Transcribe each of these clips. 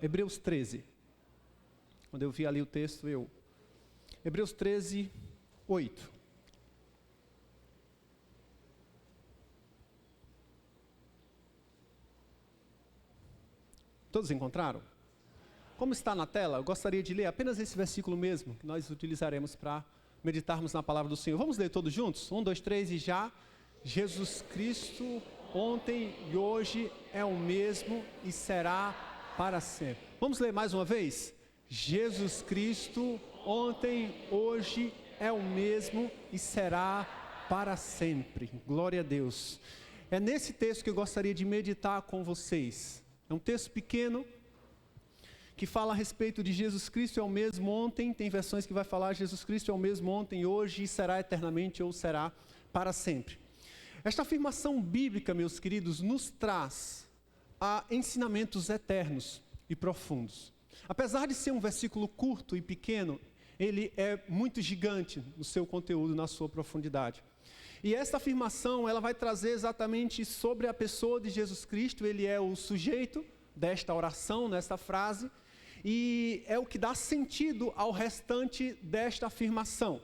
Hebreus 13. Quando eu vi ali o texto, Hebreus 13, 8. Todos encontraram? Como está na tela, eu gostaria de ler apenas esse versículo mesmo, que nós utilizaremos para meditarmos na palavra do Senhor. Vamos ler todos juntos? 1, 2, 3 e já. Jesus Cristo, ontem e hoje é o mesmo e será para sempre. Vamos ler mais uma vez? Jesus Cristo, ontem, hoje é o mesmo e será para sempre. Glória a Deus. É nesse texto que eu gostaria de meditar com vocês. É um texto pequeno, que fala a respeito de Jesus Cristo é o mesmo ontem, tem versões que vai falar Jesus Cristo é o mesmo ontem, hoje e será eternamente ou será para sempre. Esta afirmação bíblica, meus queridos, nos traz ensinamentos eternos e profundos. Apesar de ser um versículo curto e pequeno, ele é muito gigante no seu conteúdo, na sua profundidade. E esta afirmação, ela vai trazer exatamente sobre a pessoa de Jesus Cristo, ele é o sujeito desta oração, nesta frase, e é o que dá sentido ao restante desta afirmação.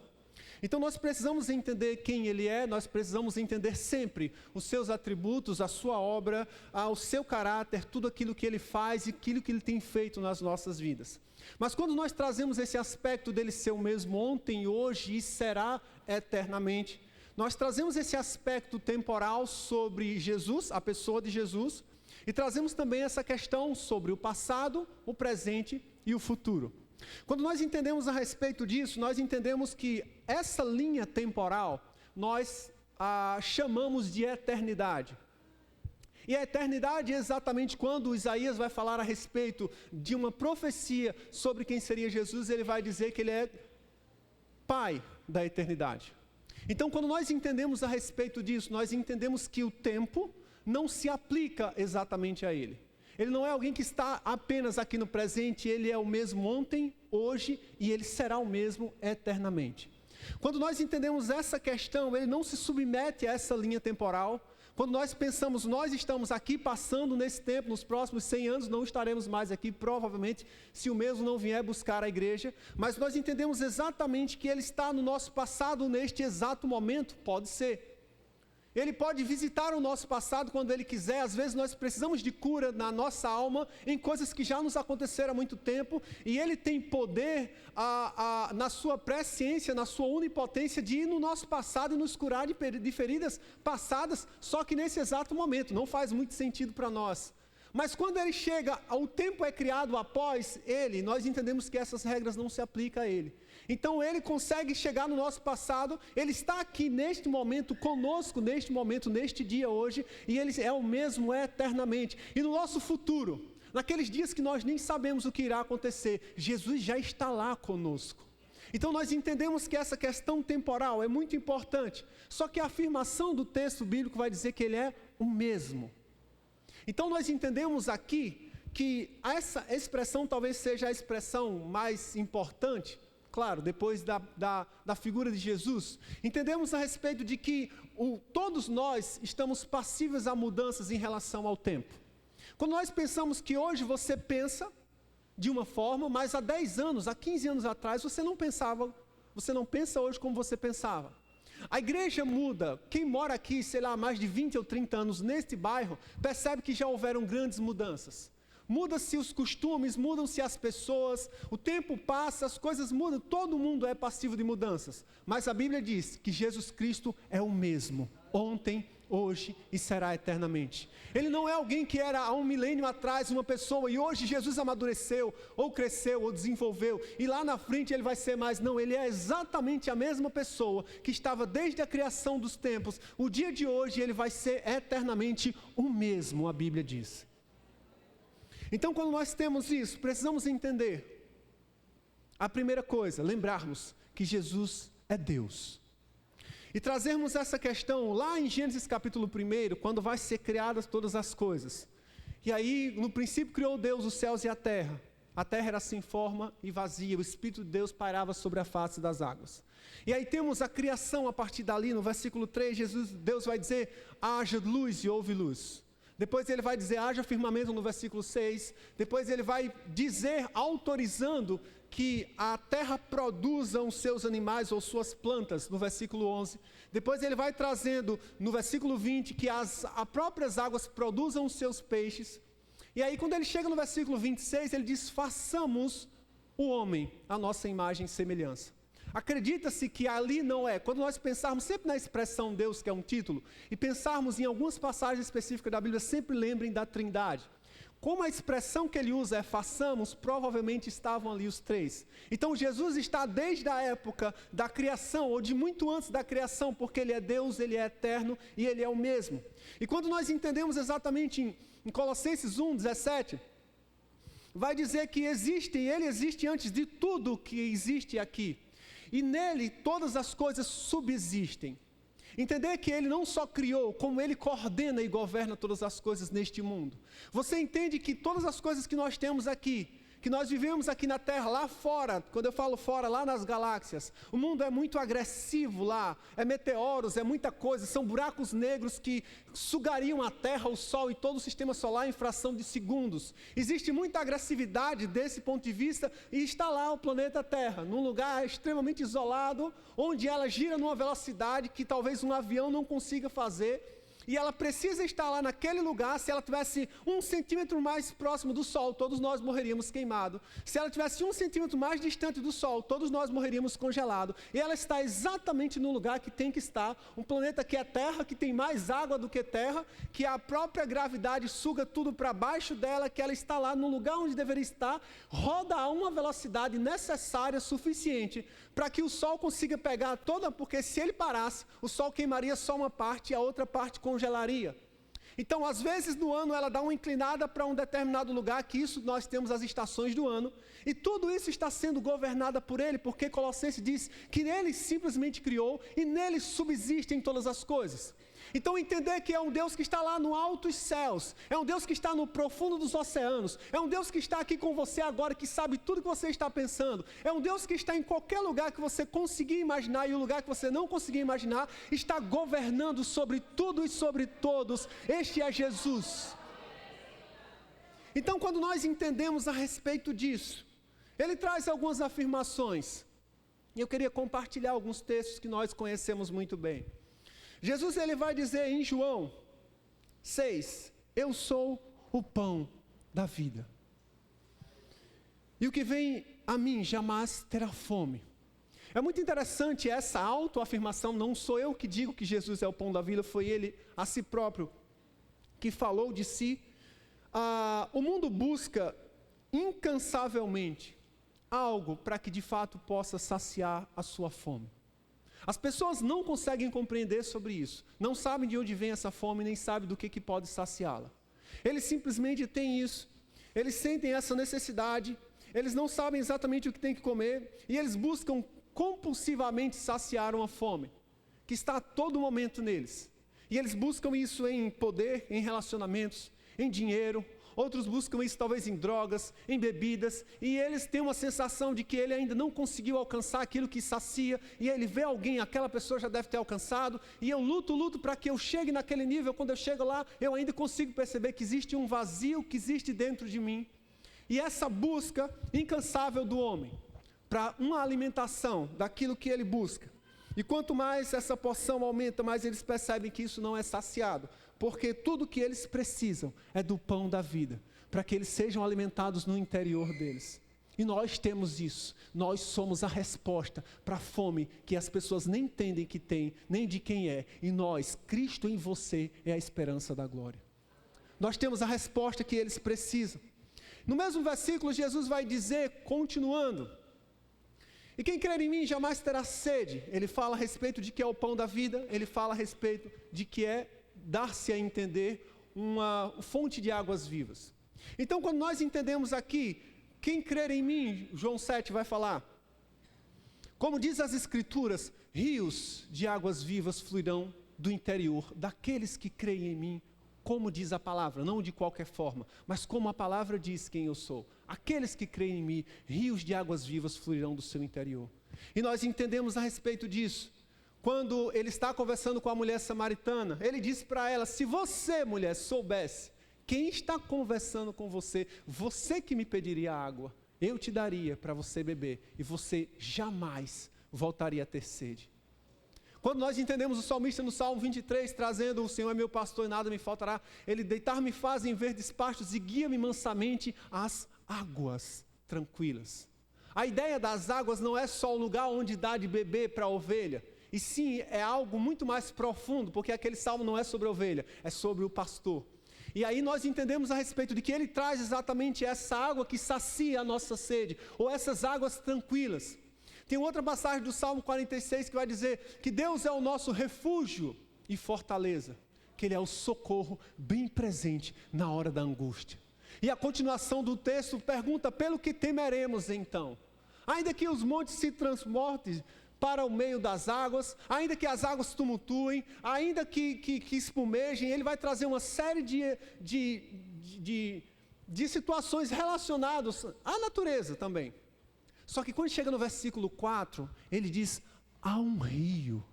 Então nós precisamos entender quem ele é, nós precisamos entender sempre os seus atributos, a sua obra, o seu caráter, tudo aquilo que ele faz e aquilo que ele tem feito nas nossas vidas. Mas quando nós trazemos esse aspecto dele ser o mesmo ontem, hoje e será eternamente, nós trazemos esse aspecto temporal sobre Jesus, a pessoa de Jesus, e trazemos também essa questão sobre o passado, o presente e o futuro. Quando nós entendemos a respeito disso, nós entendemos que essa linha temporal, nós chamamos de eternidade. E a eternidade é exatamente quando Isaías vai falar a respeito de uma profecia sobre quem seria Jesus, ele vai dizer que ele é Pai da eternidade. Então, quando nós entendemos a respeito disso, nós entendemos que o tempo não se aplica exatamente a ele. Ele não é alguém que está apenas aqui no presente, ele é o mesmo ontem, hoje e ele será o mesmo eternamente. Quando nós entendemos essa questão, ele não se submete a essa linha temporal. Quando nós pensamos, nós estamos aqui passando nesse tempo, nos próximos 100 anos não estaremos mais aqui, provavelmente, se o mesmo não vier buscar a igreja, mas nós entendemos exatamente que ele está no nosso passado, neste exato momento, pode ser. Ele pode visitar o nosso passado quando ele quiser. Às vezes nós precisamos de cura na nossa alma, em coisas que já nos aconteceram há muito tempo, e ele tem poder na sua presciência, na sua onipotência, de ir no nosso passado e nos curar de feridas passadas, só que nesse exato momento, não faz muito sentido para nós. Mas quando ele chega, o tempo é criado após ele, nós entendemos que essas regras não se aplicam a ele. Então ele consegue chegar no nosso passado, ele está aqui neste momento conosco, neste momento, neste dia hoje, e ele é o mesmo eternamente. E no nosso futuro, naqueles dias que nós nem sabemos o que irá acontecer, Jesus já está lá conosco. Então nós entendemos que essa questão temporal é muito importante, só que a afirmação do texto bíblico vai dizer que ele é o mesmo. Então nós entendemos aqui que essa expressão talvez seja a expressão mais importante, claro, depois da figura de Jesus. Entendemos a respeito de que todos nós estamos passíveis a mudanças em relação ao tempo. Quando nós pensamos que hoje você pensa de uma forma, mas há 10 anos, há 15 anos atrás, você não pensa hoje como você pensava. A igreja muda. Quem mora aqui, sei lá, há mais de 20 ou 30 anos neste bairro, percebe que já houveram grandes mudanças. Muda-se os costumes, mudam-se as pessoas, o tempo passa, as coisas mudam, todo mundo é passivo de mudanças. Mas a Bíblia diz que Jesus Cristo é o mesmo, ontem, hoje e será eternamente. Ele não é alguém que era há um milênio atrás uma pessoa e hoje Jesus amadureceu, ou cresceu, ou desenvolveu, e lá na frente ele vai ser mais. Não, ele é exatamente a mesma pessoa que estava desde a criação dos tempos. O dia de hoje ele vai ser eternamente o mesmo, a Bíblia diz. Então quando nós temos isso, precisamos entender. A primeira coisa, lembrarmos que Jesus é Deus. E trazermos essa questão lá em Gênesis capítulo 1, quando vai ser criadas todas as coisas. E aí, no princípio criou Deus os céus e a terra. A terra era sem forma e vazia, o Espírito de Deus pairava sobre a face das águas. E aí temos a criação a partir dali, no versículo 3, Deus vai dizer, haja luz e houve luz. Depois ele vai dizer, haja firmamento no versículo 6. Depois ele vai dizer, autorizando que a terra produza os seus animais ou suas plantas, no versículo 11. Depois ele vai trazendo, no versículo 20, que as próprias águas produzam os seus peixes. E aí, quando ele chega no versículo 26, ele diz, façamos o homem a nossa imagem e semelhança. Acredita-se que ali não é, quando nós pensarmos sempre na expressão Deus, que é um título, e pensarmos em algumas passagens específicas da Bíblia, sempre lembrem da Trindade. Como a expressão que ele usa é façamos, provavelmente estavam ali os três. Então Jesus está desde a época da criação, ou de muito antes da criação, porque ele é Deus, ele é eterno e ele é o mesmo. E quando nós entendemos exatamente em Colossenses 1:17, vai dizer que ele existe antes de tudo que existe aqui. E nele todas as coisas subsistem. Entender que ele não só criou, como ele coordena e governa todas as coisas neste mundo. Você entende que todas as coisas que nós temos aqui, que nós vivemos aqui na Terra, lá fora, quando eu falo fora, lá nas galáxias, o mundo é muito agressivo lá, é meteoros, é muita coisa, são buracos negros que sugariam a Terra, o Sol e todo o sistema solar em fração de segundos. Existe muita agressividade desse ponto de vista e está lá o planeta Terra, num lugar extremamente isolado, onde ela gira numa velocidade que talvez um avião não consiga fazer. E ela precisa estar lá naquele lugar. Se ela tivesse 1 centímetro mais próximo do Sol, todos nós morreríamos queimados. Se ela tivesse 1 centímetro mais distante do Sol, todos nós morreríamos congelados. E ela está exatamente no lugar que tem que estar. Um planeta que é Terra, que tem mais água do que Terra, que a própria gravidade suga tudo para baixo dela, que ela está lá no lugar onde deveria estar, roda a uma velocidade necessária, suficiente, para que o Sol consiga pegar toda, porque se ele parasse, o Sol queimaria só uma parte e a outra parte congelaria. Então, às vezes no ano ela dá uma inclinada para um determinado lugar, que isso nós temos as estações do ano, e tudo isso está sendo governado por ele, porque Colossenses diz que ele simplesmente criou e nele subsistem todas as coisas. Então entender que é um Deus que está lá no altos céus, é um Deus que está no profundo dos oceanos, é um Deus que está aqui com você agora, que sabe tudo que você está pensando, é um Deus que está em qualquer lugar que você conseguir imaginar, e o lugar que você não conseguir imaginar, está governando sobre tudo e sobre todos. Este é Jesus. Então, quando nós entendemos a respeito disso, ele traz algumas afirmações, e eu queria compartilhar alguns textos que nós conhecemos muito bem. Jesus ele vai dizer em João 6, eu sou o pão da vida. E o que vem a mim jamais terá fome. É muito interessante essa autoafirmação, não sou eu que digo que Jesus é o pão da vida, foi ele a si próprio que falou de si. O mundo busca incansavelmente algo para que de fato possa saciar a sua fome. As pessoas não conseguem compreender sobre isso, não sabem de onde vem essa fome, nem sabem do que pode saciá-la. Eles simplesmente têm isso, eles sentem essa necessidade, eles não sabem exatamente o que tem que comer, e eles buscam compulsivamente saciar uma fome, que está a todo momento neles. E eles buscam isso em poder, em relacionamentos, em dinheiro. Outros buscam isso talvez em drogas, em bebidas, e eles têm uma sensação de que ele ainda não conseguiu alcançar aquilo que sacia, e ele vê alguém, aquela pessoa já deve ter alcançado, e eu luto para que eu chegue naquele nível. Quando eu chego lá, eu ainda consigo perceber que existe um vazio que existe dentro de mim. E essa busca incansável do homem, para uma alimentação daquilo que ele busca, e quanto mais essa porção aumenta, mais eles percebem que isso não é saciado, porque tudo que eles precisam é do pão da vida, para que eles sejam alimentados no interior deles. E nós temos isso, nós somos a resposta para a fome que as pessoas nem entendem que tem, nem de quem é, e nós, Cristo em você, é a esperança da glória. Nós temos a resposta que eles precisam. No mesmo versículo, Jesus vai dizer, continuando, e quem crer em mim jamais terá sede. Ele fala a respeito de que é o pão da vida, ele fala a respeito de que é dar-se a entender uma fonte de águas vivas. Então, quando nós entendemos aqui, quem crer em mim, João 7 vai falar, como diz as Escrituras, rios de águas vivas fluirão do interior daqueles que creem em mim, como diz a palavra, não de qualquer forma, mas como a palavra diz quem eu sou. Aqueles que creem em mim, rios de águas vivas fluirão do seu interior. E nós entendemos a respeito disso. Quando ele está conversando com a mulher samaritana, ele disse para ela, se você, mulher, soubesse Quem está conversando com você? Você que me pediria água, eu te daria para você beber, e você jamais voltaria a ter sede. Quando nós entendemos o salmista no Salmo 23, trazendo o Senhor é meu pastor e nada me faltará, ele deitar-me faz em verdes pastos e guia-me mansamente às águas tranquilas. A ideia das águas não é só o lugar onde dá de beber para a ovelha, e sim, é algo muito mais profundo, porque aquele salmo não é sobre a ovelha, é sobre o pastor. E aí nós entendemos a respeito de que ele traz exatamente essa água que sacia a nossa sede, ou essas águas tranquilas. Tem outra passagem do Salmo 46 que vai dizer que Deus é o nosso refúgio e fortaleza, que Ele é o socorro bem presente na hora da angústia. E a continuação do texto pergunta, pelo que temeremos então? Ainda que os montes se transportem para o meio das águas, ainda que as águas tumultuem, ainda que espumejem, ele vai trazer uma série de situações relacionadas à natureza também. Só que quando chega no versículo 4, ele diz, há um rio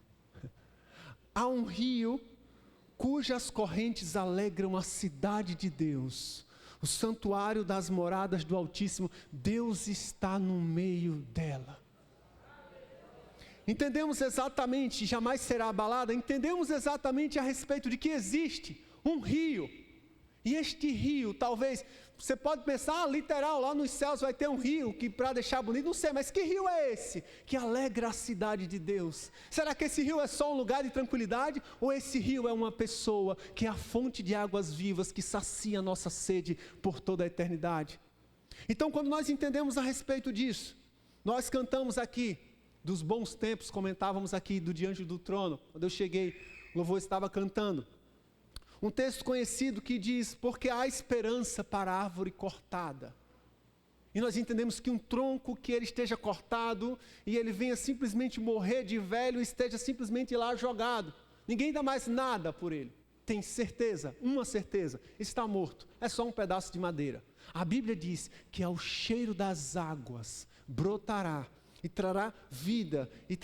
cujas correntes alegram a cidade de Deus, o santuário das moradas do Altíssimo, Deus está no meio dela. Entendemos exatamente, jamais será abalada, entendemos exatamente a respeito de que existe um rio, e este rio, talvez, você pode pensar, literal, lá nos céus vai ter um rio, que para deixar bonito, não sei, mas que rio é esse? Que alegra a cidade de Deus. Será que esse rio é só um lugar de tranquilidade? Ou esse rio é uma pessoa, que é a fonte de águas vivas, que sacia a nossa sede por toda a eternidade? Então, quando nós entendemos a respeito disso, nós cantamos aqui, dos bons tempos, comentávamos aqui do Diante do Trono, quando eu cheguei, o louvor estava cantando. Um texto conhecido que diz, porque há esperança para a árvore cortada. E nós entendemos que um tronco que ele esteja cortado e ele venha simplesmente morrer de velho, esteja simplesmente lá jogado. Ninguém dá mais nada por ele. Tem certeza, uma certeza, está morto. É só um pedaço de madeira. A Bíblia diz que ao cheiro das águas brotará e trará vida e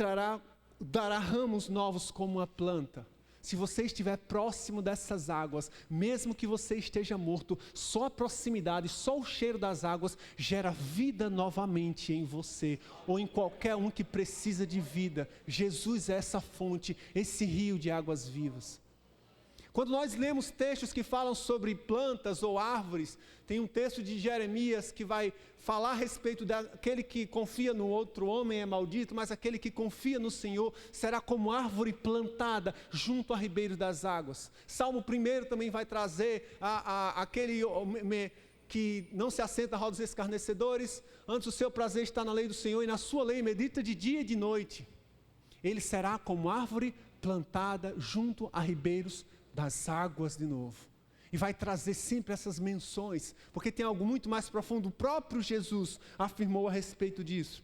dará ramos novos como a planta. Se você estiver próximo dessas águas, mesmo que você esteja morto, só a proximidade, só o cheiro das águas gera vida novamente em você, ou em qualquer um que precisa de vida. Jesus é essa fonte, esse rio de águas vivas. Quando nós lemos textos que falam sobre plantas ou árvores, tem um texto de Jeremias que vai falar a respeito daquele que confia no outro homem é maldito, mas aquele que confia no Senhor será como árvore plantada junto a ribeiros das águas. Salmo 1 também vai trazer aquele que não se assenta à roda dos escarnecedores, antes o seu prazer está na lei do Senhor e na sua lei medita de dia e de noite. Ele será como árvore plantada junto a ribeiros das águas de novo. E vai trazer sempre essas menções, porque tem algo muito mais profundo. O próprio Jesus afirmou a respeito disso.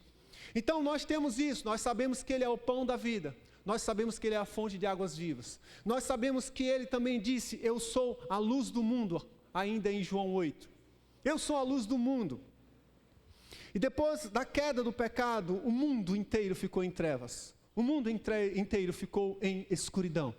Então nós temos isso, nós sabemos que Ele é o pão da vida. Nós sabemos que Ele é a fonte de águas vivas. Nós sabemos que Ele também disse, eu sou a luz do mundo, ainda em João 8. Eu sou a luz do mundo. E depois da queda do pecado, o mundo inteiro ficou em trevas. O mundo inteiro ficou em escuridão.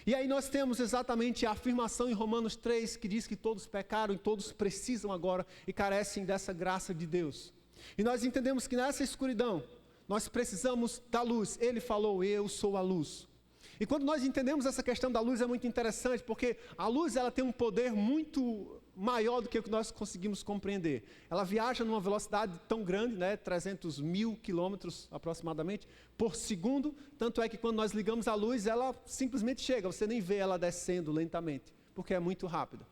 E aí nós temos exatamente a afirmação em Romanos 3, que diz que todos pecaram e todos precisam agora e carecem dessa graça de Deus. E nós entendemos que nessa escuridão, nós precisamos da luz. Ele falou, eu sou a luz. E quando nós entendemos essa questão da luz é muito interessante, porque a luz ela tem um poder muito maior do que o que nós conseguimos compreender. Ela viaja numa velocidade tão grande, 300 mil quilômetros aproximadamente por segundo, tanto é que quando nós ligamos a luz, ela simplesmente chega, você nem vê ela descendo lentamente, porque é muito rápida.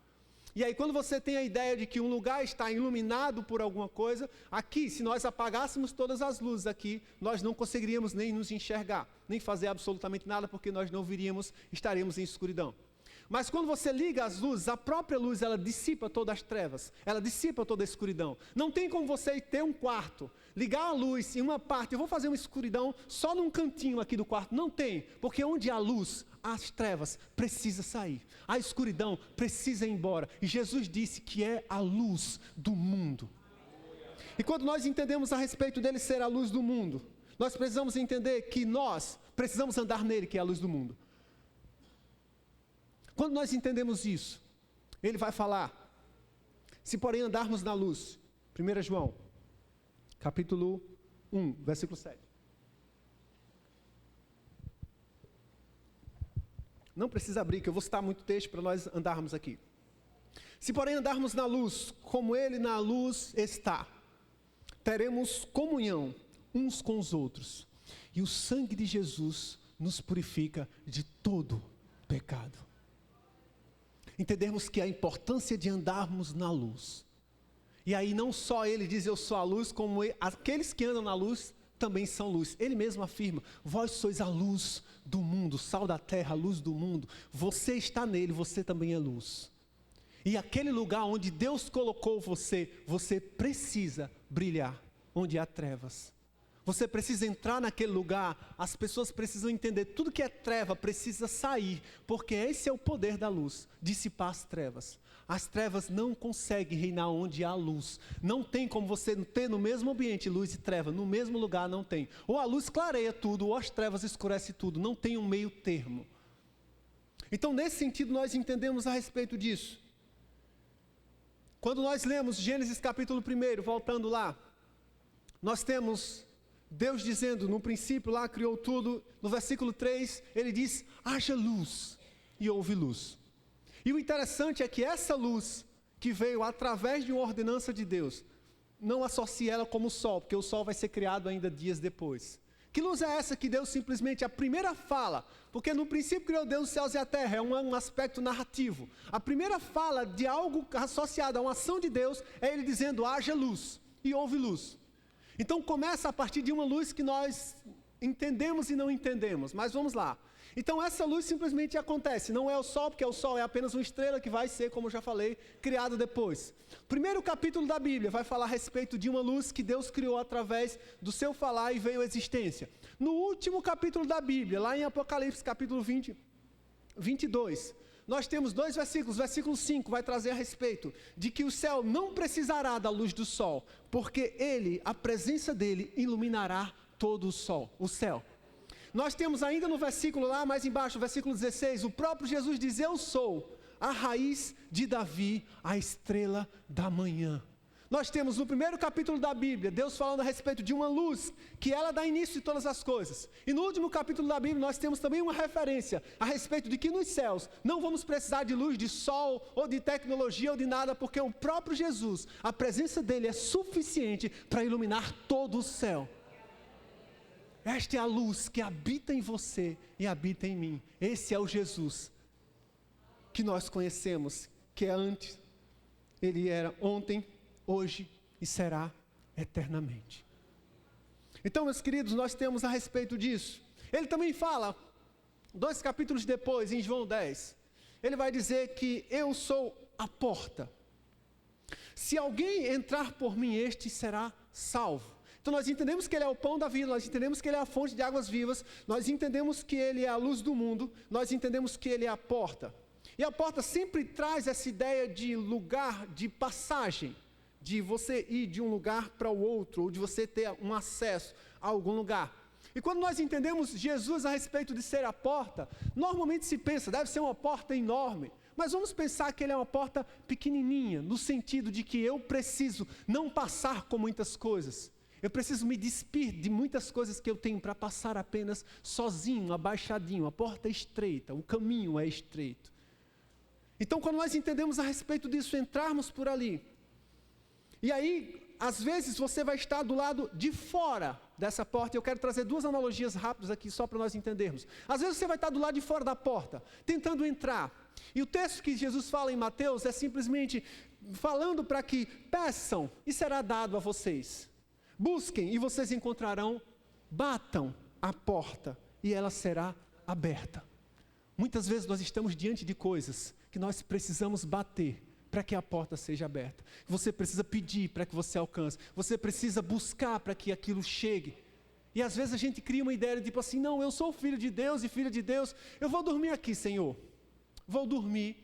E aí quando você tem a ideia de que um lugar está iluminado por alguma coisa, aqui, se nós apagássemos todas as luzes aqui, nós não conseguiríamos nem nos enxergar, nem fazer absolutamente nada, porque nós não viríamos, estaríamos em escuridão. Mas quando você liga as luzes, a própria luz, ela dissipa todas as trevas, ela dissipa toda a escuridão. Não tem como você ter um quarto, ligar a luz em uma parte, eu vou fazer uma escuridão só num cantinho aqui do quarto. Não tem, porque onde há luz, as trevas precisa sair, a escuridão precisa ir embora. E Jesus disse que é a luz do mundo. E quando nós entendemos a respeito dele ser a luz do mundo, nós precisamos entender que nós precisamos andar nele, que é a luz do mundo. Quando nós entendemos isso, ele vai falar, se porém andarmos na luz, 1 João, capítulo 1, versículo 7. Não precisa abrir, que eu vou citar muito texto para nós andarmos aqui. Se porém andarmos na luz, como ele na luz está, teremos comunhão uns com os outros, e o sangue de Jesus nos purifica de todo pecado. Entendermos que a importância de andarmos na luz. E aí não só ele diz eu sou a luz, como aqueles que andam na luz também são luz. Ele mesmo afirma, vós sois a luz do mundo, sal da terra, a luz do mundo. Você está nele, você também é luz. E aquele lugar onde Deus colocou você, você precisa brilhar, onde há trevas. Você precisa entrar naquele lugar, as pessoas precisam entender, tudo que é treva precisa sair, porque esse é o poder da luz, dissipar as trevas. As trevas não conseguem reinar onde há luz. Não tem como você ter no mesmo ambiente luz e treva, no mesmo lugar não tem. Ou a luz clareia tudo, ou as trevas escurecem tudo, não tem um meio termo. Então nesse sentido nós entendemos a respeito disso. Quando nós lemos Gênesis capítulo 1, voltando lá, nós temos Deus dizendo, no princípio lá criou tudo, no versículo 3, ele diz, haja luz, e houve luz. E o interessante é que essa luz, que veio através de uma ordenança de Deus, não associa ela como o sol, porque o sol vai ser criado ainda dias depois. Que luz é essa que Deus simplesmente, a primeira fala, porque no princípio criou Deus os céus e a terra, é um aspecto narrativo. A primeira fala de algo associado a uma ação de Deus, é ele dizendo, haja luz, e houve luz. Então começa a partir de uma luz que nós entendemos e não entendemos, mas vamos lá. Então essa luz simplesmente acontece, não é o sol, porque o sol é apenas uma estrela que vai ser, como eu já falei, criado depois. Primeiro capítulo da Bíblia vai falar a respeito de uma luz que Deus criou através do seu falar e veio à existência. No último capítulo da Bíblia, lá em Apocalipse capítulo 22, nós temos 2 versículos, versículo 5 vai trazer a respeito de que o céu não precisará da luz do sol, porque ele, a presença dele, iluminará todo o céu. Nós temos ainda no versículo lá mais embaixo, versículo 16, o próprio Jesus diz, eu sou a raiz de Davi, a estrela da manhã. Nós temos no primeiro capítulo da Bíblia, Deus falando a respeito de uma luz, que ela dá início de todas as coisas. E no último capítulo da Bíblia, nós temos também uma referência a respeito de que nos céus não vamos precisar de luz, de sol, ou de tecnologia, ou de nada, porque o próprio Jesus, a presença dele é suficiente para iluminar todo o céu. Esta é a luz que habita em você e habita em mim. Esse é o Jesus que nós conhecemos, que é antes, ele era ontem, hoje e será eternamente. Então, meus queridos, nós temos a respeito disso. Ele também fala, 2 capítulos depois, em João 10, ele vai dizer que eu sou a porta. Se alguém entrar por mim, este será salvo. Então nós entendemos que ele é o pão da vida, nós entendemos que ele é a fonte de águas vivas, nós entendemos que ele é a luz do mundo, nós entendemos que ele é a porta. E a porta sempre traz essa ideia de lugar de passagem, de você ir de um lugar para o outro, ou de você ter um acesso a algum lugar. E quando nós entendemos Jesus a respeito de ser a porta, normalmente se pensa, deve ser uma porta enorme. Mas vamos pensar que ele é uma porta pequenininha, no sentido de que eu preciso não passar com muitas coisas. Eu preciso me despir de muitas coisas que eu tenho para passar apenas sozinho, abaixadinho. A porta é estreita, o caminho é estreito. Então, quando nós entendemos a respeito disso, entrarmos por ali. E aí, às vezes, você vai estar do lado de fora dessa porta. Eu quero trazer 2 analogias rápidas aqui, só para nós entendermos. Às vezes, você vai estar do lado de fora da porta, tentando entrar. E o texto que Jesus fala em Mateus é simplesmente falando para que peçam e será dado a vocês. Busquem e vocês encontrarão, batam a porta e ela será aberta. Muitas vezes nós estamos diante de coisas que nós precisamos bater para que a porta seja aberta. Você precisa pedir para que você alcance. Você precisa buscar para que aquilo chegue. E às vezes a gente cria uma ideia de tipo assim, não, eu sou filho de Deus e filha de Deus, eu vou dormir aqui, Senhor. Vou dormir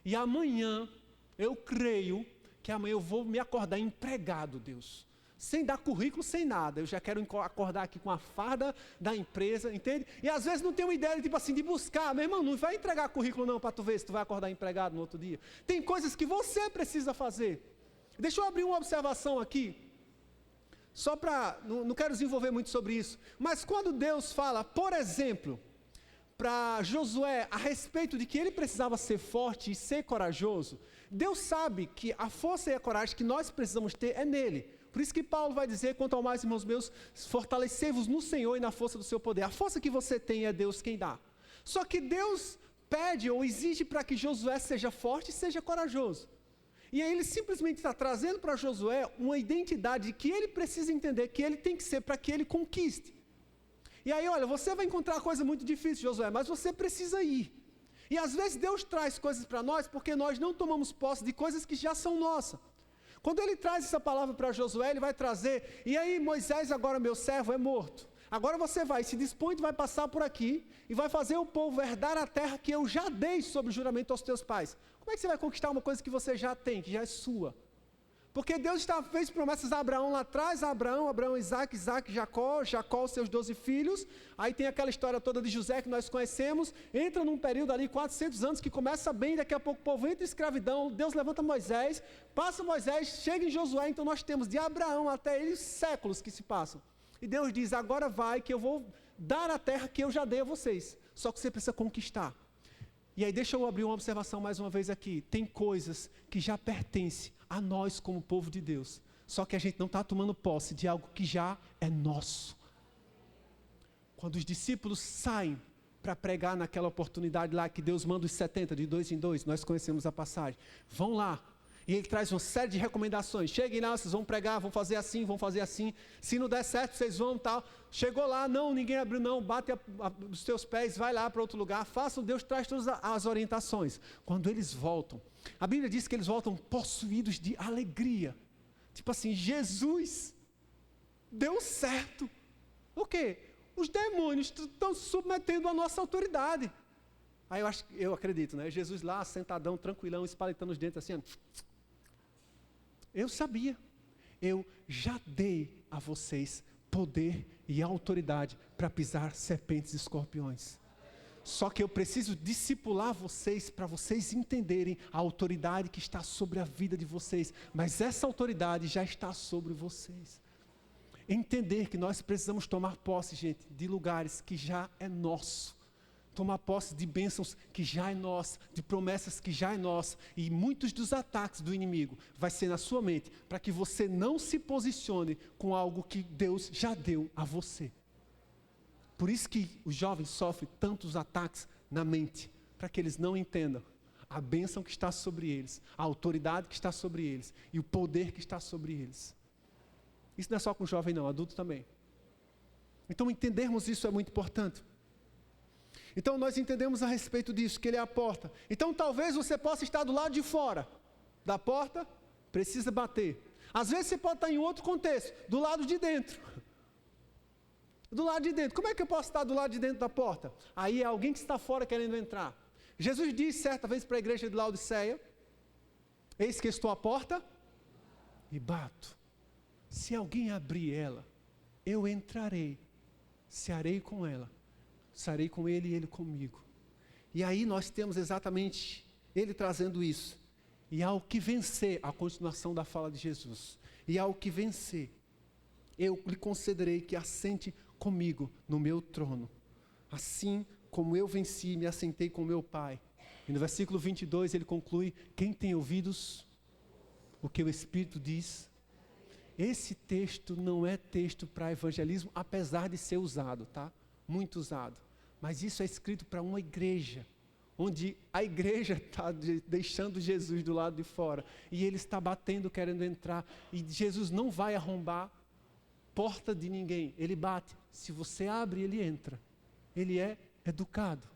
e amanhã, eu creio que amanhã eu vou me acordar empregado, Deus. sem dar currículo, sem nada. Eu já quero acordar aqui com a farda da empresa, entende? E às vezes não tem uma ideia, tipo assim, de buscar. Meu irmão, não vai entregar currículo não para tu ver se tu vai acordar empregado no outro dia. Tem coisas que você precisa fazer. Deixa eu abrir uma observação aqui. Só para, não quero desenvolver muito sobre isso. Mas quando Deus fala, por exemplo, para Josué a respeito de que ele precisava ser forte e ser corajoso, Deus sabe que a força e a coragem que nós precisamos ter é nele. Por isso que Paulo vai dizer, quanto ao mais, irmãos meus, fortalecei-vos no Senhor e na força do seu poder. A força que você tem é Deus quem dá. Só que Deus pede ou exige para que Josué seja forte e seja corajoso. E aí ele simplesmente está trazendo para Josué uma identidade que ele precisa entender, que ele tem que ser para que ele conquiste. E aí, olha, você vai encontrar coisa muito difícil, Josué, mas você precisa ir. E às vezes Deus traz coisas para nós porque nós não tomamos posse de coisas que já são nossas. Quando ele traz essa palavra para Josué, ele vai trazer, e aí Moisés agora meu servo é morto. Agora você vai, se dispõe, vai passar por aqui e vai fazer o povo herdar a terra que eu já dei sob juramento aos teus pais. Como é que você vai conquistar uma coisa que você já tem, que já é sua? Porque Deus fez promessas a Abraão lá atrás, Abraão, Isaac, Jacó, seus 12 filhos. Aí tem aquela história toda de José que nós conhecemos. Entra num período ali, 400 anos, que começa bem, daqui a pouco o povo entra em escravidão. Deus levanta Moisés, passa Moisés, chega em Josué. Então nós temos de Abraão até ele séculos que se passam. E Deus diz, agora vai que eu vou dar a terra que eu já dei a vocês. Só que você precisa conquistar. E aí deixa eu abrir uma observação mais uma vez aqui. Tem coisas que já pertencem a nós como povo de Deus. Só que a gente não está tomando posse de algo que já é nosso. Quando os discípulos saem para pregar naquela oportunidade lá que Deus manda os 70, de 2 em 2, nós conhecemos a passagem. Vão lá. E ele traz uma série de recomendações. Cheguem lá, vocês vão pregar, vão fazer assim, vão fazer assim. Se não der certo, vocês vão tal. Chegou lá, não, ninguém abriu não, bate os teus pés, vai lá para outro lugar. Façam, Deus traz todas as orientações. Quando eles voltam, a Bíblia diz que eles voltam possuídos de alegria. Tipo assim, Jesus, deu certo. O quê? Os demônios estão se submetendo à nossa autoridade. Aí eu acredito, né? Jesus lá, sentadão, tranquilão, espalitando os dentes assim, ó. Eu sabia, eu já dei a vocês poder e autoridade para pisar serpentes e escorpiões. Só que eu preciso discipular vocês para vocês entenderem a autoridade que está sobre a vida de vocês. Mas essa autoridade já está sobre vocês. Entender que nós precisamos tomar posse, gente, de lugares que já é nosso. Tomar posse de bênçãos que já é nossa, de promessas que já é nossa. E muitos dos ataques do inimigo vai ser na sua mente, para que você não se posicione com algo que Deus já deu a você. Por isso que os jovens sofrem tantos ataques na mente, para que eles não entendam a bênção que está sobre eles, a autoridade que está sobre eles e o poder que está sobre eles. Isso não é só com jovem não, adulto também. Então entendermos isso é muito importante. Então nós entendemos a respeito disso, que ele é a porta. Então talvez você possa estar do lado de fora da porta, precisa bater. Às vezes você pode estar em outro contexto, do lado de dentro. Do lado de dentro. Como é que eu posso estar do lado de dentro da porta? Aí é alguém que está fora querendo entrar. Jesus disse certa vez para a igreja de Laodiceia, eis que estou à porta e bato. Se alguém abrir ela, eu entrarei, cearei com ela. Estarei com ele e ele comigo. E aí nós temos exatamente ele trazendo isso. E ao que vencer, a continuação da fala de Jesus. E ao que vencer, eu lhe concederei que assente comigo no meu trono. Assim como eu venci e me assentei com meu Pai. E no versículo 22 ele conclui, quem tem ouvidos o que o Espírito diz. Esse texto não é texto para evangelismo, apesar de ser usado, tá? Muito usado, mas isso é escrito para uma igreja, onde a igreja está deixando Jesus do lado de fora, e ele está batendo, querendo entrar, e Jesus não vai arrombar porta de ninguém, ele bate, se você abre, ele entra, ele é educado.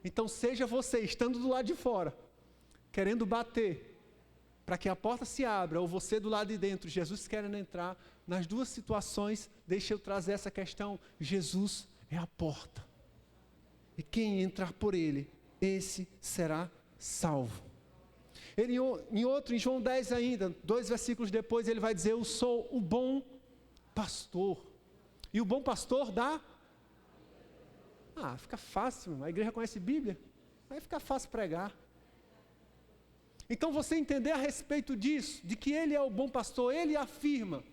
Então seja você, estando do lado de fora, querendo bater, para que a porta se abra, ou você do lado de dentro, Jesus querendo entrar, nas duas situações, deixa eu trazer essa questão, Jesus é a porta. E quem entrar por ele, esse será salvo. Em João 10 ainda, 2 versículos depois, ele vai dizer: eu sou o bom pastor. E o bom pastor dá... fica fácil, a igreja conhece Bíblia, vai ficar fácil pregar. Então você entender a respeito disso, de que ele é o bom pastor, ele afirma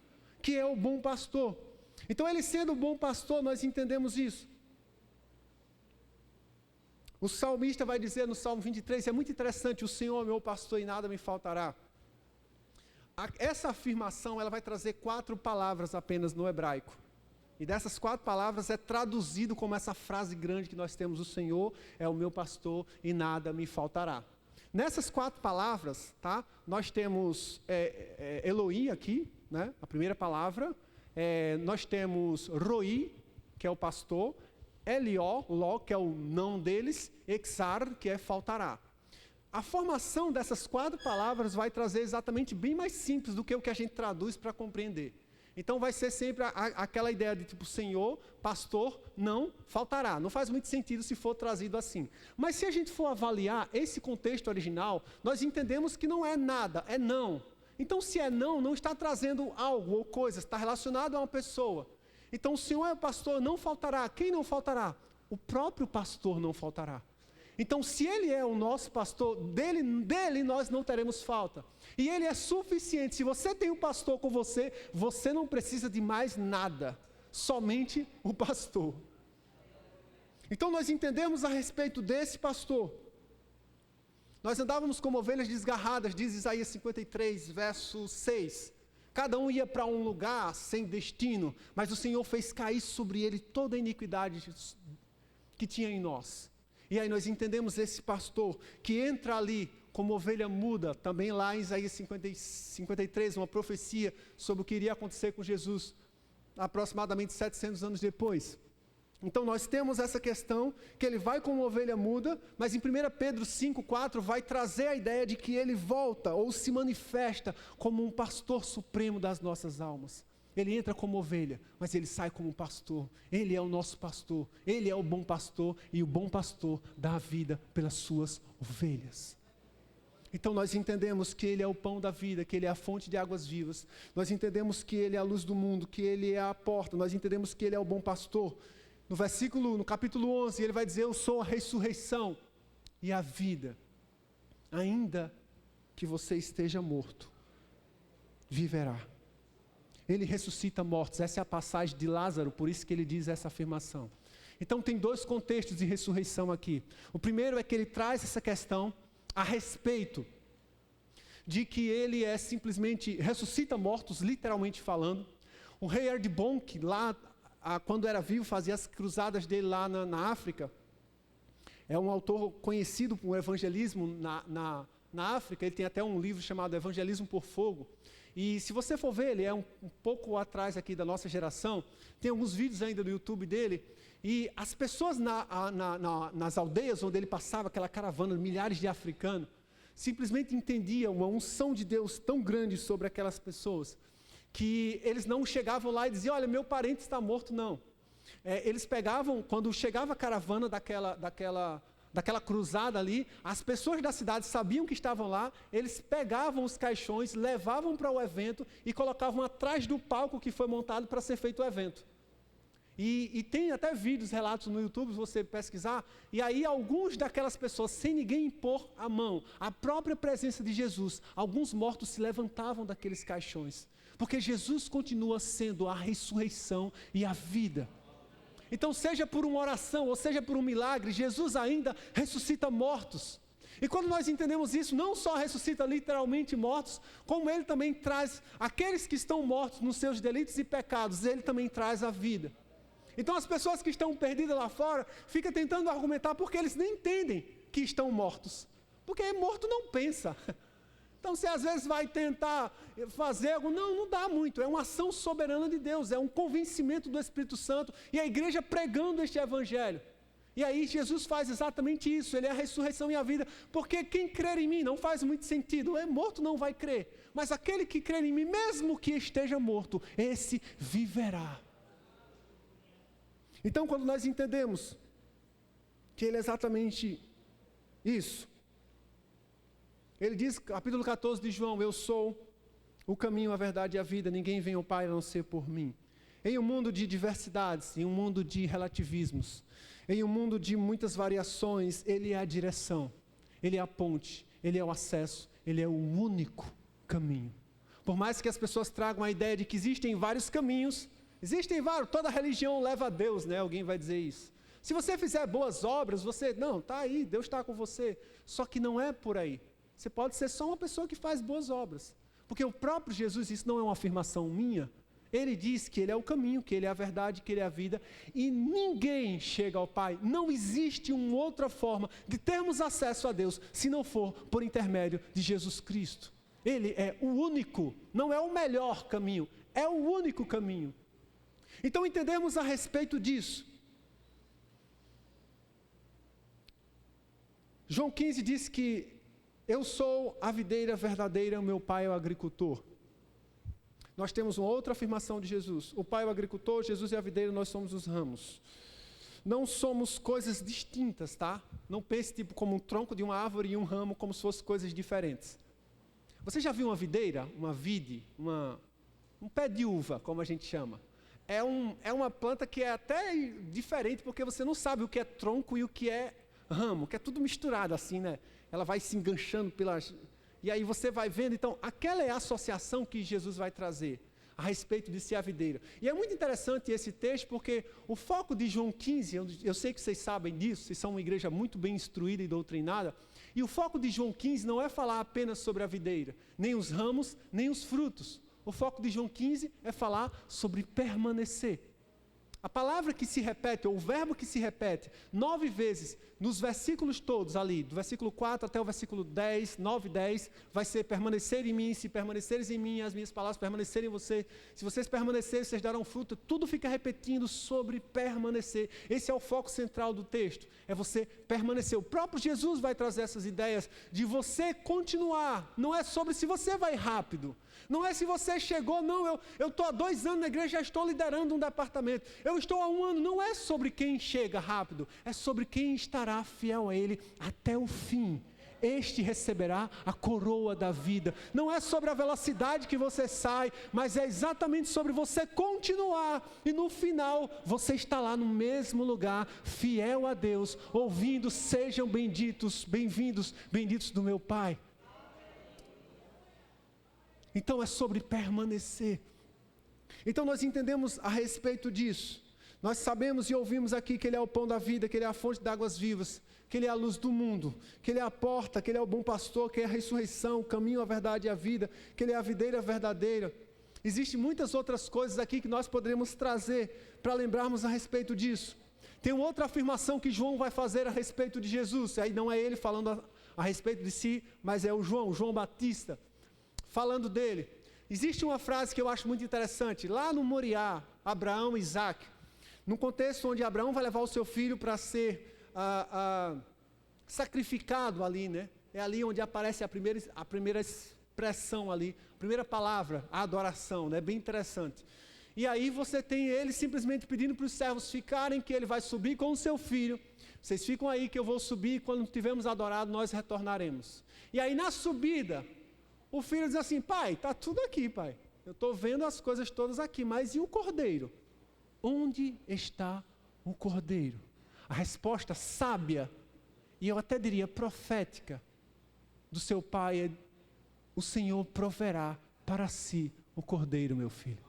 que é o bom pastor. Então ele sendo o bom pastor, nós entendemos isso. O salmista vai dizer no Salmo 23, é muito interessante: o Senhor é meu pastor e nada me faltará. Essa afirmação, ela vai trazer 4 palavras apenas no hebraico. E dessas 4 palavras é traduzido como essa frase grande que nós temos: o Senhor é o meu pastor e nada me faltará. Nessas 4 palavras, tá, nós temos Elohim aqui, né, a primeira palavra. Nós temos Roi, que é o pastor. Elió, Ló, que é o não deles. Exar, que é faltará. A formação dessas 4 palavras vai trazer exatamente bem mais simples do que o que a gente traduz para compreender. Então vai ser sempre aquela ideia de tipo: Senhor, pastor, não faltará. Não faz muito sentido se for trazido assim. Mas se a gente for avaliar esse contexto original, nós entendemos que não é nada, é não. Então se é não, não está trazendo algo ou coisa, está relacionado a uma pessoa. Então o Senhor é o pastor, não faltará. Quem não faltará? O próprio pastor não faltará. Então se Ele é o nosso pastor, dele nós não teremos falta. E Ele é suficiente. Se você tem um pastor com você, você não precisa de mais nada. Somente o pastor. Então nós entendemos a respeito desse pastor. Nós andávamos como ovelhas desgarradas, diz Isaías 53, verso 6. Cada um ia para um lugar sem destino, mas o Senhor fez cair sobre ele toda a iniquidade que tinha em nós. E aí nós entendemos esse pastor que entra ali como ovelha muda, também lá em Isaías 53, uma profecia sobre o que iria acontecer com Jesus, aproximadamente 700 anos depois. Então nós temos essa questão, que ele vai como ovelha muda, mas em 1 Pedro 5,4 vai trazer a ideia de que ele volta ou se manifesta como um pastor supremo das nossas almas. Ele entra como ovelha, mas ele sai como um pastor. Ele é o nosso pastor, ele é o bom pastor, e o bom pastor dá a vida pelas suas ovelhas. Então nós entendemos que ele é o pão da vida, que ele é a fonte de águas vivas. Nós entendemos que ele é a luz do mundo, que ele é a porta. Nós entendemos que ele é o bom pastor. No capítulo 11, ele vai dizer: eu sou a ressurreição e a vida. Ainda que você esteja morto, viverá. Ele ressuscita mortos. Essa é a passagem de Lázaro, por isso que ele diz essa afirmação. Então tem 2 contextos de ressurreição aqui. O primeiro é que ele traz essa questão a respeito de que ele simplesmente ressuscita mortos, literalmente falando. O rei Ardibonque, lá, quando era vivo, fazia as cruzadas dele lá na África. É um autor conhecido por evangelismo na África. Ele tem até um livro chamado Evangelismo por Fogo. E se você for ver, ele é um pouco atrás aqui da nossa geração. Tem alguns vídeos ainda no YouTube dele. E as pessoas nas aldeias onde ele passava, aquela caravana, milhares de africanos, simplesmente entendiam uma unção de Deus tão grande sobre aquelas pessoas, que eles não chegavam lá e diziam: olha, meu parente está morto, não. Eles pegavam, quando chegava a caravana daquela cruzada ali, as pessoas da cidade sabiam que estavam lá, eles pegavam os caixões, levavam para o evento e colocavam atrás do palco que foi montado para ser feito o evento. E tem até vídeos, relatos no YouTube, se você pesquisar, e aí alguns daquelas pessoas, sem ninguém impor a mão, a própria presença de Jesus, alguns mortos se levantavam daqueles caixões, porque Jesus continua sendo a ressurreição e a vida. Então, seja por uma oração, ou seja por um milagre, Jesus ainda ressuscita mortos. E quando nós entendemos isso, não só ressuscita literalmente mortos, como Ele também traz aqueles que estão mortos nos seus delitos e pecados, Ele também traz a vida. Então as pessoas que estão perdidas lá fora, ficam tentando argumentar porque eles nem entendem que estão mortos. Porque morto não pensa. Então você às vezes vai tentar fazer algo, não dá muito, é uma ação soberana de Deus, é um convencimento do Espírito Santo, e a igreja pregando este evangelho. E aí Jesus faz exatamente isso, Ele é a ressurreição e a vida, porque quem crer em mim não faz muito sentido, morto não vai crer, mas aquele que crer em mim, mesmo que esteja morto, esse viverá. Então quando nós entendemos que Ele é exatamente isso, Ele diz, capítulo 14 de João, eu sou o caminho, a verdade e a vida, ninguém vem ao Pai a não ser por mim. Em um mundo de diversidades, em um mundo de relativismos, em um mundo de muitas variações, Ele é a direção, Ele é a ponte, Ele é o acesso, Ele é o único caminho. Por mais que as pessoas tragam a ideia de que existem vários caminhos, existem vários, toda religião leva a Deus, né? Alguém vai dizer isso. Se você fizer boas obras, não, está aí, Deus está com você. Só que não é por aí. Você pode ser só uma pessoa que faz boas obras. Porque o próprio Jesus, isso não é uma afirmação minha, Ele diz que Ele é o caminho, que Ele é a verdade, que Ele é a vida, e ninguém chega ao Pai. Não existe uma outra forma de termos acesso a Deus, se não for por intermédio de Jesus Cristo. Ele é o único, não é o melhor caminho, é o único caminho. Então entendemos a respeito disso. João 15 diz que eu sou a videira verdadeira, o meu Pai é o agricultor. Nós temos uma outra afirmação de Jesus. O Pai é o agricultor, Jesus é a videira, nós somos os ramos. Não somos coisas distintas, tá? Não pense tipo como um tronco de uma árvore e um ramo como se fossem coisas diferentes. Você já viu uma videira, uma vide, um pé de uva, como a gente chama? É uma planta que é até diferente, porque você não sabe o que é tronco e o que é ramo, que é tudo misturado assim, né? Ela vai se enganchando pelas... E aí você vai vendo, então, aquela é a associação que Jesus vai trazer a respeito de ser a videira. E é muito interessante esse texto, porque o foco de João 15, eu sei que vocês sabem disso, vocês são uma igreja muito bem instruída e doutrinada, e o foco de João 15 não é falar apenas sobre a videira, nem os ramos, nem os frutos. O foco de João 15 é falar sobre permanecer. A palavra que se repete, ou o verbo que se repete 9 vezes nos versículos todos ali, do versículo 4 até o versículo 10, 9 e 10, vai ser permanecer em mim, se permaneceres em mim, as minhas palavras permanecerem em você, se vocês permanecerem, vocês darão fruto, tudo fica repetindo sobre permanecer. Esse é o foco central do texto, é você permanecer. O próprio Jesus vai trazer essas ideias de você continuar, não é sobre se você vai rápido, não é se você chegou, não, eu estou há 2 anos na igreja, já estou liderando um departamento, eu estou há 1 ano, não é sobre quem chega rápido, é sobre quem estará fiel a Ele até o fim. Este receberá a coroa da vida. Não é sobre a velocidade que você sai, mas é exatamente sobre você continuar, e no final você está lá no mesmo lugar, fiel a Deus, ouvindo, sejam benditos, bem-vindos, benditos do meu Pai. Então é sobre permanecer. Então nós entendemos a respeito disso. Nós sabemos e ouvimos aqui que Ele é o pão da vida, que Ele é a fonte de águas vivas, que Ele é a luz do mundo, que Ele é a porta, que Ele é o bom pastor, que Ele é a ressurreição, o caminho, a verdade e a vida, que Ele é a videira verdadeira. Existem muitas outras coisas aqui que nós poderíamos trazer para lembrarmos a respeito disso. Tem uma outra afirmação que João vai fazer a respeito de Jesus, aí não é ele falando a respeito de si, mas é o João Batista, falando dele. Existe uma frase que eu acho muito interessante, lá no Moriá, Abraão e Isaac, num contexto onde Abraão vai levar o seu filho para ser sacrificado ali, né? É ali onde aparece a primeira expressão ali, a primeira palavra, a adoração, né? Bem interessante. E aí você tem ele simplesmente pedindo para os servos ficarem, que ele vai subir com o seu filho. Vocês ficam aí que eu vou subir, e quando tivermos adorado nós retornaremos. E aí na subida, o filho diz assim: pai, está tudo aqui, pai. Eu estou vendo as coisas todas aqui, mas e o cordeiro? Onde está o cordeiro? A resposta sábia, e eu até diria profética, do seu pai é: o Senhor proverá para si o cordeiro, meu filho.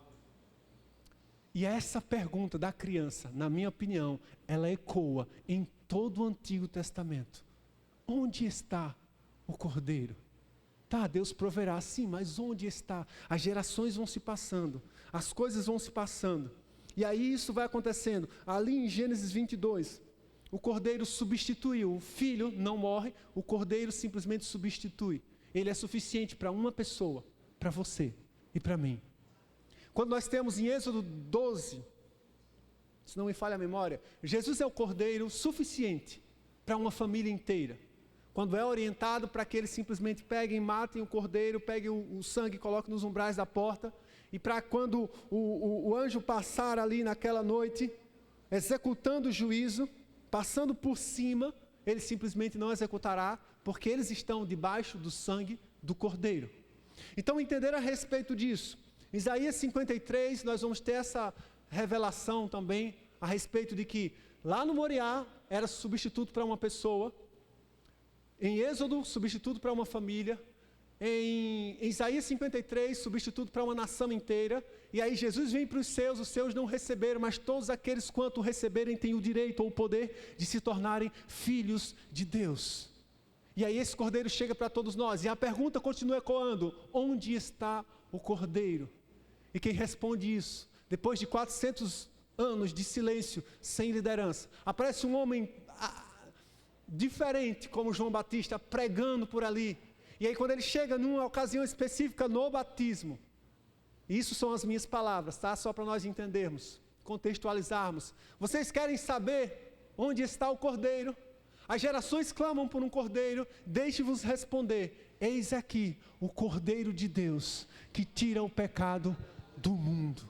E essa pergunta da criança, na minha opinião, ela ecoa em todo o Antigo Testamento. Onde está o cordeiro? Tá, Deus proverá, sim, mas onde está? As gerações vão se passando, as coisas vão se passando. E aí isso vai acontecendo. Ali em Gênesis 22, o cordeiro substituiu. O filho não morre, o cordeiro simplesmente substitui. Ele é suficiente para uma pessoa, para você e para mim. Quando nós temos em Êxodo 12, se não me falha a memória, Jesus é o cordeiro suficiente para uma família inteira. Quando é orientado para que eles simplesmente peguem, matem o cordeiro, peguem o sangue e coloquem nos umbrais da porta, e para quando o anjo passar ali naquela noite, executando o juízo, passando por cima, ele simplesmente não executará, porque eles estão debaixo do sangue do Cordeiro. Então, entender a respeito disso, em Isaías 53, nós vamos ter essa revelação também a respeito de que lá no Moriá era substituto para uma pessoa, em Êxodo, substituto para uma família, em Isaías 53, substituto para uma nação inteira, e aí Jesus vem para os seus não receberam, mas todos aqueles quanto receberem têm o direito ou o poder de se tornarem filhos de Deus. E aí esse Cordeiro chega para todos nós, e a pergunta continua ecoando: onde está o Cordeiro? E quem responde isso, depois de 400 anos de silêncio, sem liderança, aparece um homem diferente, como João Batista, pregando por ali. E aí quando ele chega numa ocasião específica no batismo, isso são as minhas palavras, tá? Só para nós entendermos, contextualizarmos. Vocês querem saber onde está o Cordeiro? As gerações clamam por um Cordeiro, deixe-vos responder: eis aqui o Cordeiro de Deus, que tira o pecado do mundo.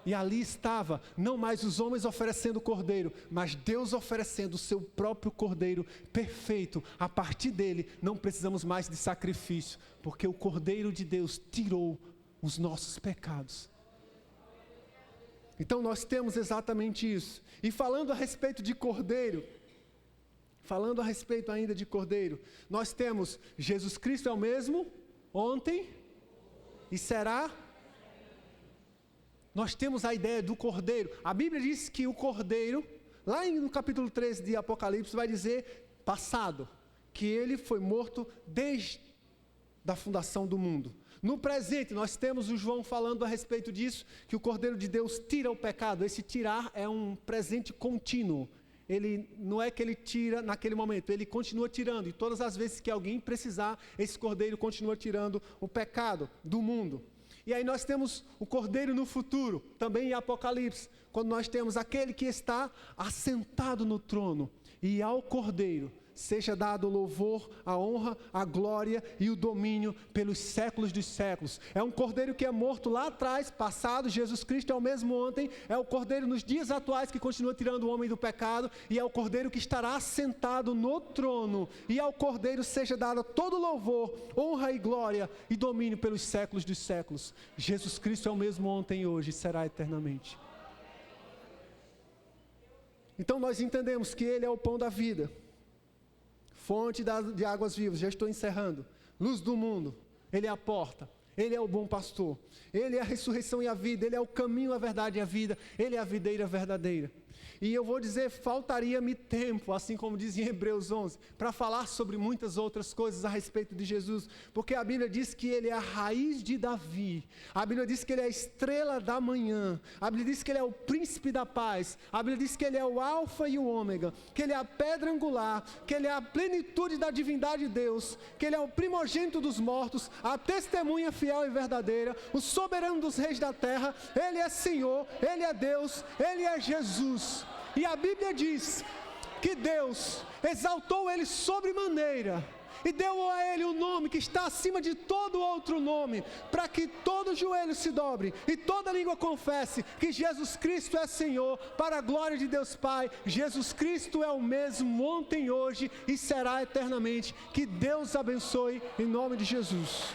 E ali estava, não mais os homens oferecendo o Cordeiro, mas Deus oferecendo o seu próprio Cordeiro perfeito. A partir dele, não precisamos mais de sacrifício, porque o Cordeiro de Deus tirou os nossos pecados. Então nós temos exatamente isso. E falando a respeito de Cordeiro, falando a respeito ainda de Cordeiro, nós temos Jesus Cristo é o mesmo ontem e será. Nós temos a ideia do Cordeiro. A Bíblia diz que o Cordeiro, lá no capítulo 13 de Apocalipse, vai dizer passado, que ele foi morto desde a fundação do mundo. No presente, nós temos o João falando a respeito disso, que o Cordeiro de Deus tira o pecado. Esse tirar é um presente contínuo. Ele não é que ele tira naquele momento, ele continua tirando. E todas as vezes que alguém precisar, esse Cordeiro continua tirando o pecado do mundo. E aí nós temos o Cordeiro no futuro, também em Apocalipse, quando nós temos aquele que está assentado no trono. E ao Cordeiro seja dado o louvor, a honra, a glória e o domínio pelos séculos dos séculos. É um Cordeiro que é morto lá atrás, passado. Jesus Cristo é o mesmo ontem. É o Cordeiro nos dias atuais que continua tirando o homem do pecado. E é o Cordeiro que estará assentado no trono. E ao Cordeiro seja dado todo louvor, honra e glória e domínio pelos séculos dos séculos. Jesus Cristo é o mesmo ontem e hoje e será eternamente. Então nós entendemos que Ele é o pão da vida, fonte de águas vivas. Já estou encerrando. Luz do mundo. Ele é a porta. Ele é o bom pastor. Ele é a ressurreição e a vida. Ele é o caminho, a verdade e a vida. Ele é a videira verdadeira. E eu vou dizer, faltaria-me tempo, assim como diz em Hebreus 11, para falar sobre muitas outras coisas a respeito de Jesus, porque a Bíblia diz que Ele é a raiz de Davi, a Bíblia diz que Ele é a estrela da manhã, a Bíblia diz que Ele é o príncipe da paz, a Bíblia diz que Ele é o alfa e o ômega, que Ele é a pedra angular, que Ele é a plenitude da divindade de Deus, que Ele é o primogênito dos mortos, a testemunha fiel e verdadeira, o soberano dos reis da terra. Ele é Senhor, Ele é Deus, Ele é Jesus. E a Bíblia diz que Deus exaltou Ele sobremaneira e deu a Ele o nome que está acima de todo outro nome, para que todo joelho se dobre e toda língua confesse que Jesus Cristo é Senhor, para a glória de Deus Pai. Jesus Cristo é o mesmo ontem, hoje e será eternamente. Que Deus abençoe em nome de Jesus.